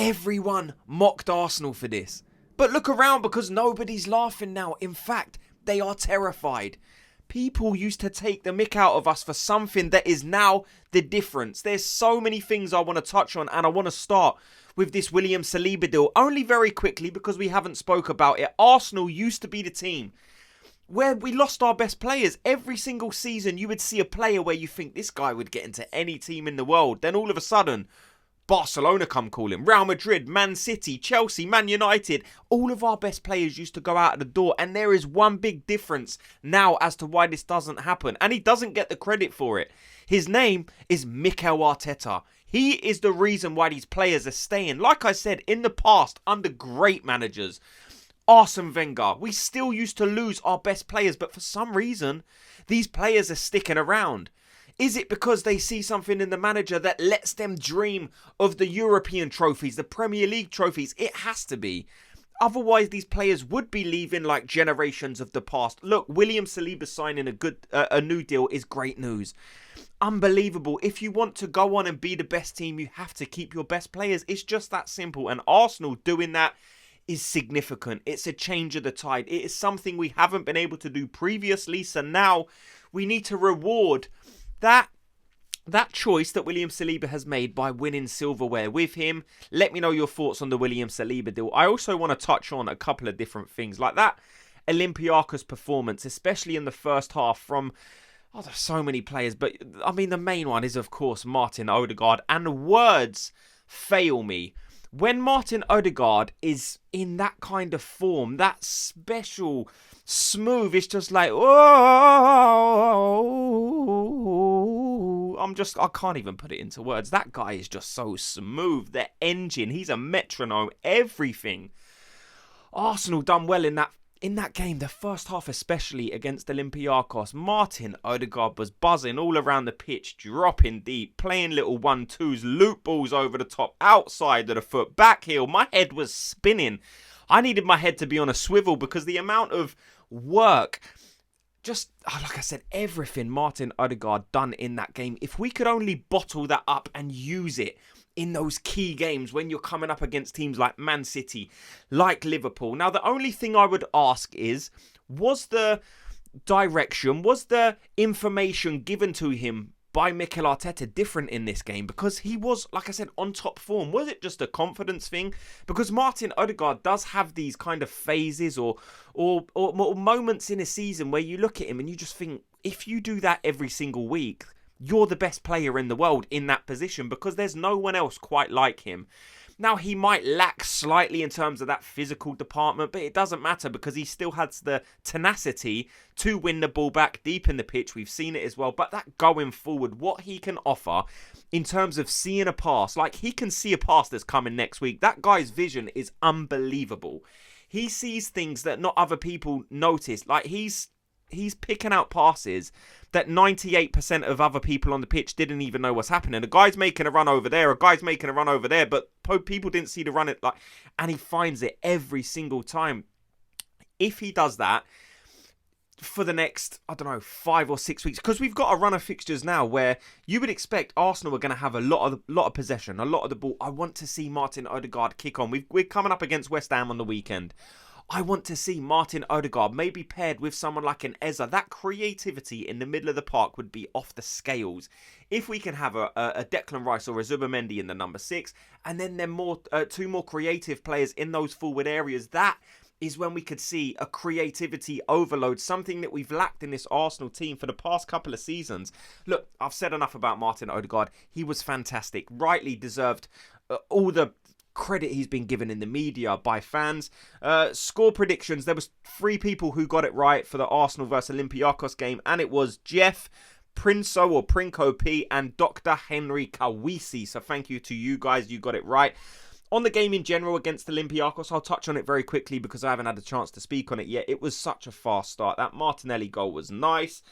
Everyone mocked Arsenal for this. But look around, because nobody's laughing now. In fact, they are terrified. People used to take the mick out of us for something that is now the difference. There's so many things I want to touch on, and I want to start with this William Saliba deal. Only very quickly, because we haven't spoke about it. Arsenal used to be the team where we lost our best players. Every single season you would see a player where you think this guy would get into any team in the world. Then all of a sudden, Barcelona come calling, Real Madrid, Man City, Chelsea, Man United. All of our best players used to go out of the door, and there is one big difference now as to why this doesn't happen, and he doesn't get the credit for it. His name is Mikel Arteta. He is the reason why these players are staying. Like I said, in the past, under great managers, Arsene Wenger, we still used to lose our best players, but for some reason, these players are sticking around. Is it because they see something in the manager that lets them dream of the European trophies, the Premier League trophies? It has to be. Otherwise, these players would be leaving like generations of the past. Look, William Saliba signing a new deal is great news. Unbelievable. If you want to go on and be the best team, you have to keep your best players. It's just that simple. And Arsenal doing that is significant. It's a change of the tide. It is something we haven't been able to do previously. So now we need to reward that choice that William Saliba has made by winning silverware with him. Let me know your thoughts on the William Saliba deal. I also want to touch on a couple of different things, like that Olympiacos performance, especially in the first half from, there's so many players, but I mean the main one is of course Martin Ødegaard, and the words fail me. When Martin Ødegaard is in that kind of form, that special smooth, it's just like, I can't even put it into words. That guy is just so smooth. The engine, he's a metronome, everything. Arsenal done well in that game, the first half especially against Olympiacos. Martin Ødegaard was buzzing all around the pitch, dropping deep, playing little 1-2s, loop balls over the top, outside of the foot, back heel. My head was spinning. I needed my head to be on a swivel because the amount of work, just like I said, everything Martin Ødegaard done in that game. If we could only bottle that up and use it in those key games when you're coming up against teams like Man City, like Liverpool. Now, the only thing I would ask is, was the direction, was the information given to him by Mikel Arteta different in this game? Because he was, like I said, on top form. Was it just a confidence thing? Because Martin Ødegaard does have these kind of phases or moments in a season where you look at him and you just think, if you do that every single week, you're the best player in the world in that position, because there's no one else quite like him. Now, he might lack slightly in terms of that physical department, but it doesn't matter because he still has the tenacity to win the ball back deep in the pitch. We've seen it as well. But that going forward, what he can offer in terms of seeing a pass, like he can see a pass that's coming next week. That guy's vision is unbelievable. He sees things that not other people notice. Like he's picking out passes that 98% of other people on the pitch didn't even know what's happening. A guy's making a run over there, a guy's making a run over there, but people didn't see the run, and he finds it every single time. If he does that for the next, 5 or 6 weeks, because we've got a run of fixtures now where you would expect Arsenal are going to have a lot of possession, a lot of the ball. I want to see Martin Ødegaard kick on. We're coming up against West Ham on the weekend. I want to see Martin Ødegaard maybe paired with someone like an Eza. That creativity in the middle of the park would be off the scales. If we can have a Declan Rice or a Zubimendi in the number 6, and then two more creative players in those forward areas, that is when we could see a creativity overload, something that we've lacked in this Arsenal team for the past couple of seasons. Look, I've said enough about Martin Ødegaard. He was fantastic, rightly deserved all the credit he's been given in the media by fans. Score predictions, there was 3 people who got it right for the Arsenal versus Olympiacos game, and it was Jeff, Princo or Princo P, and Dr. Henry Kawisi. So thank you to you guys, you got it right. On the game in general against Olympiacos, I'll touch on it very quickly because I haven't had a chance to speak on it yet. It was such a fast start. That Martinelli goal was nice.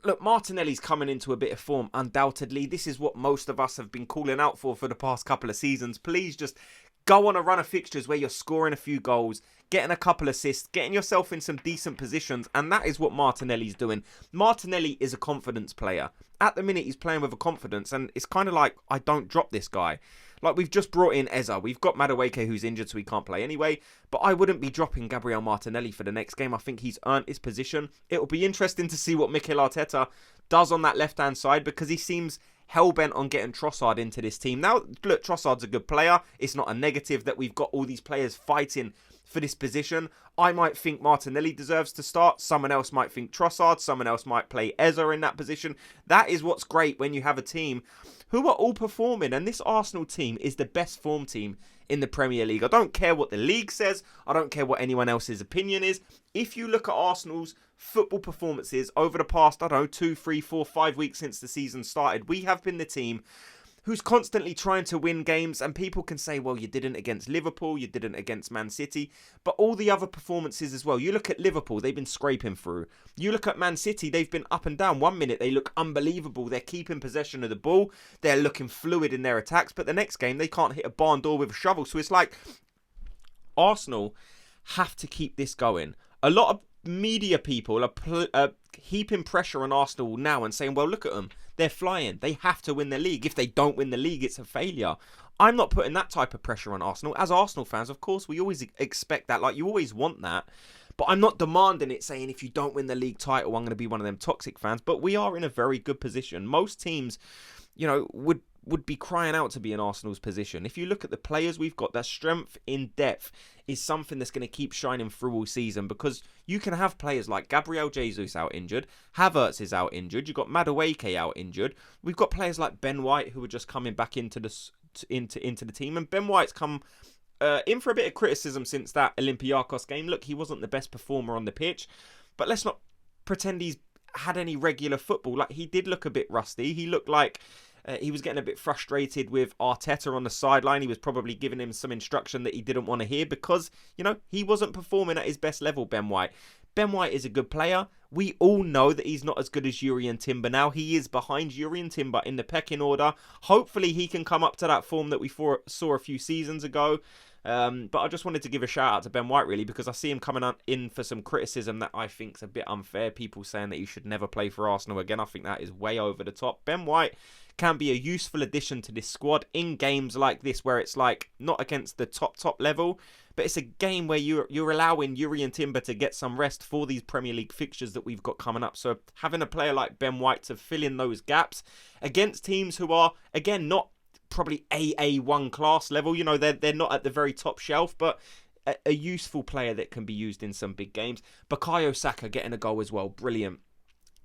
Look, Martinelli's coming into a bit of form, undoubtedly. This is what most of us have been calling out for the past couple of seasons. Please just Go on a run of fixtures where you're scoring a few goals, getting a couple assists, getting yourself in some decent positions, and that is what Martinelli's doing. Martinelli is a confidence player. At the minute, he's playing with a confidence, and it's kind of like, I don't drop this guy. Like, we've just brought in Eza. We've got Madueke, who's injured, so he can't play anyway. But I wouldn't be dropping Gabriel Martinelli for the next game. I think he's earned his position. It'll be interesting to see what Mikel Arteta does on that left-hand side, because he seems hell-bent on getting Trossard into this team. Now, look, Trossard's a good player. It's not a negative that we've got all these players fighting for this position. I might think Martinelli deserves to start. Someone else might think Trossard. Someone else might play Eza in that position. That is what's great when you have a team who are all performing. And this Arsenal team is the best form team in the Premier League. I don't care what the league says. I don't care what anyone else's opinion is. If you look at Arsenal's football performances over the past, I don't know, 2, 3, 4, 5 weeks since the season started, we have been the team who's constantly trying to win games, and people can say, well, you didn't against Liverpool, you didn't against Man City, but all the other performances as well. You look at Liverpool, they've been scraping through. You look at Man City, they've been up and down. 1 minute, they look unbelievable. They're keeping possession of the ball. They're looking fluid in their attacks, but the next game, they can't hit a barn door with a shovel. So it's like, Arsenal have to keep this going. A lot of media people are heaping pressure on Arsenal now and saying, well, look at them. They're flying. They have to win the league. If they don't win the league, it's a failure. I'm not putting that type of pressure on Arsenal. As Arsenal fans, of course, we always expect that. Like, you always want that. But I'm not demanding it, saying if you don't win the league title, I'm going to be one of them toxic fans. But we are in a very good position. Most teams, you know, would be crying out to be in Arsenal's position. If you look at the players we've got, their strength in depth is something that's going to keep shining through all season, because you can have players like Gabriel Jesus out injured, Havertz is out injured, you've got Madueke out injured, we've got players like Ben White who are just coming back into the team, and Ben White's come in for a bit of criticism since that Olympiacos game. Look, he wasn't the best performer on the pitch, but let's not pretend he's had any regular football. Like, he did look a bit rusty. He looked like he was getting a bit frustrated with Arteta on the sideline. He was probably giving him some instruction that he didn't want to hear, because, you know, he wasn't performing at his best level, Ben White. Ben White is a good player. We all know that he's not as good as Yuri and Timber now. He is behind Yuri and Timber in the pecking order. Hopefully he can come up to that form that we saw a few seasons ago. But I just wanted to give a shout out to Ben White, really, because I see him coming in for some criticism that I think is a bit unfair. People saying that he should never play for Arsenal again. I think that is way over the top. Ben White can be a useful addition to this squad in games like this, where it's like not against the top level, but it's a game where you're allowing Yuri and Timber to get some rest for these Premier League fixtures that we've got coming up. So having a player like Ben White to fill in those gaps against teams who are, again, not probably AA1 class level, you know, they're not at the very top shelf, but a useful player that can be used in some big games. Bukayo Saka getting a goal as well, brilliant.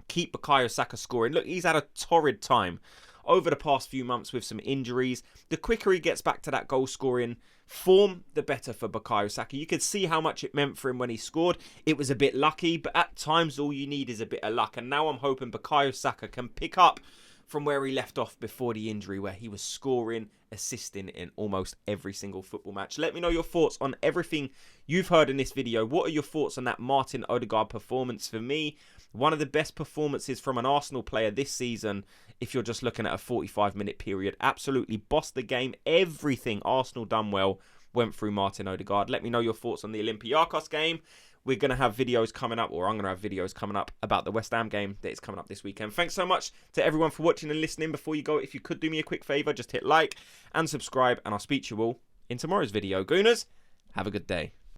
Keep Bukayo Saka scoring. Look, he's had a torrid time over the past few months with some injuries. The quicker he gets back to that goal scoring form, the better for Bukayo Saka. You could see how much it meant for him when he scored. It was a bit lucky, but at times all you need is a bit of luck. And now I'm hoping Bukayo Saka can pick up from where he left off before the injury, where he was scoring, assisting in almost every single football match. Let me know your thoughts on everything you've heard in this video. What are your thoughts on that Martin Ødegaard performance? For me, one of the best performances from an Arsenal player this season, if you're just looking at a 45-minute period. Absolutely bossed the game. Everything Arsenal done well went through Martin Ødegaard. Let me know your thoughts on the Olympiacos game. We're going to have videos coming up, or I'm going to have videos coming up about the West Ham game that is coming up this weekend. Thanks so much to everyone for watching and listening. Before you go, if you could do me a quick favour, just hit like and subscribe, and I'll speak to you all in tomorrow's video. Gooners, have a good day.